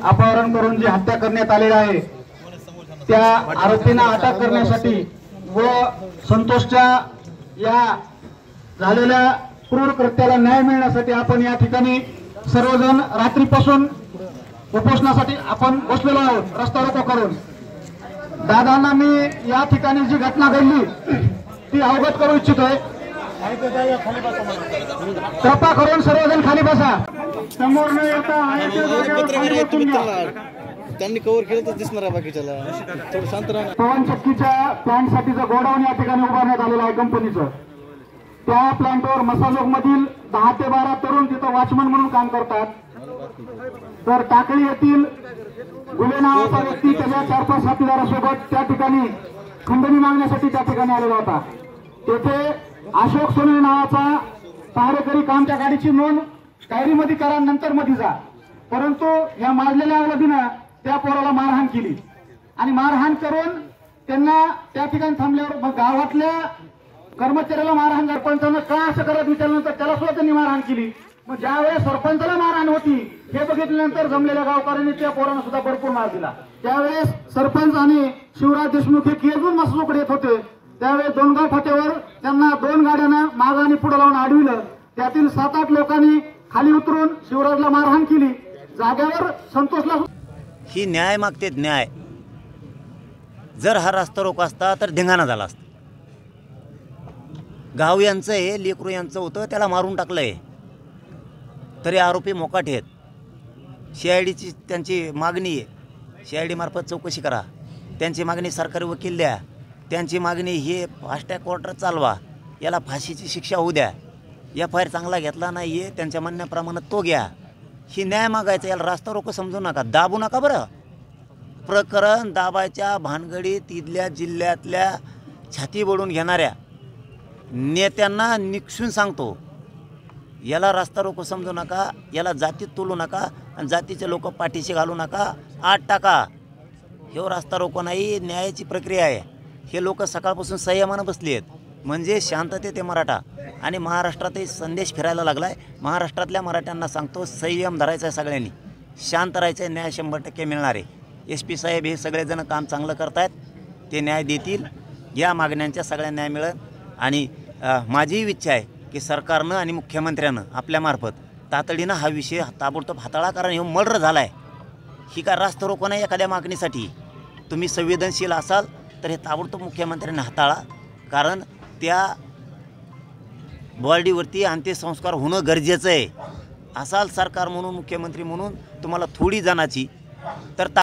अपहरण करून जी हत्या करण्यात आलेली आहे त्या आरोपींना अटक करण्यासाठी व संतोषच्या या झालेल्या क्रूर कृत्याला न्याय मिळण्यासाठी आपण या ठिकाणी सर्वजण रात्रीपासून उपोषणासाठी आपण बसलेलो आहोत रस्ता रोको करून। दादांना मी या ठिकाणी जी घटना घडली ती अवगत करू इच्छितोय। कृपा करून सर्वजण खाली बसा। समोर न येता त्यांनी कव्हर केलं तर दिसणार आहे बाकीच्याला थोडं शांत राहा। पवन चक्कीच्या प्लांटसाठीचं गोडाऊन या ठिकाणी उभारण्यात आलेलं आहे कंपनीचं। त्या प्लांटवर मसाजोग मधील 10 ते 12 तरुण तिथं वॉचमन म्हणून काम करतात। तर टाकळी येथील गुले नावाचा व्यक्ती त्याच्या 4-5 साथीदारासोबत त्या ठिकाणी खंडणी मागण्यासाठी त्या ठिकाणी आलेला होता। तेथे अशोक सोने नावाचा पहारेकरी कामच्या गाडीची नोंद डायरीमध्ये करा नंतर मध्ये जा, परंतु या मारलेल्या अवलंबीनं त्या पोराला मारहाण केली आणि मारहाण करून त्यांना त्या ठिकाणी थांबल्यावर मग गावातल्या कर्मचाऱ्याला मारहाण सरपंचानं का असं करत विचारल्यानंतर त्याला सुद्धा त्यांनी मारहाण केली। मग ज्यावेळेस सरपंचाला मारहाण होती हे बघितल्यानंतर जमलेल्या गावकऱ्यांनी त्या पोरांना सुद्धा भरपूर मार दिला। त्यावेळेस सरपंच आणि शिवराज देशमुख हे केजून मसजोकडे येत होते। त्यावेळेस दोनगाव फाट्यावर त्यांना 2 गाड्यांना माग आणि पुढे लावून अडविलं। त्यातील 7-8 लोकांनी खाली उतरून शिवराजला मारहाण केली। जागेवर संतोषला ही न्याय मागते न्याय। जर हा रस्ता रोको असता तर धिंगाणा झाला असता। गाव यांचं आहे, लेकरू यांचं होतं, त्याला मारून टाकलंय तरी आरोपी मोकाट आहेत। CIDची त्यांची मागणी आहे, CID मार्फत चौकशी करा, त्यांची मागणी सरकारी वकील द्या, त्यांची मागणी हे फास्ट ट्रॅक कोर्टात चालवा, याला फाशीची शिक्षा होऊ द्या। FIR चांगला घेतला नाही आहे त्यांच्या म्हणण्याप्रमाणे तो घ्या। ही न्याय मागायचा, याला रस्ता रोको समजू नका, दाबू नका। बरं प्रकरण दाबायच्या भानगडीत तिथल्या जिल्ह्यातल्या छाती बोडून घेणाऱ्या नेत्यांना निक्षून सांगतो, याला रस्ता रोको समजू नका, याला जातीत तोलू नका आणि जातीचे लोक पाठीशी घालू नका, आत टाका। हे रस्ता रोको नाही, न्यायाची प्रक्रिया आहे। हे लोक सकाळपासून संयमानं बसली आहेत, म्हणजे शांततेत ते मराठा आणि महाराष्ट्रातही संदेश फिरायला लागला आहे। महाराष्ट्रातल्या मराठ्यांना सांगतो, संयम धरायचा आहे, सगळ्यांनी शांत राहायचं आहे, न्याय 100% मिळणार आहे। SP साहेब हे सगळेजण काम चांगलं करत आहेत, ते न्याय देतील। या मागण्यांच्या सगळ्या न्याय मिळेल आणि माझी इच्छा आहे की सरकारनं आणि मुख्यमंत्र्यानं आपल्यामार्फत तातडीनं हा विषय ताबडतोब हाताळा, कारण हे मर्डर झाला आहे। ही काय रस्ता रोको नाही एखाद्या मागणीसाठी। तुम्ही संवेदनशील असाल तर हे ताबडतोब मुख्यमंत्र्यांनी हाताळा, कारण त्या बॉडीवरती अंत्यसंस्कार होणं गरजेचं आहे। असाल सरकार म्हणून, मुख्यमंत्री म्हणून तुम्हाला थोडी जणाची तर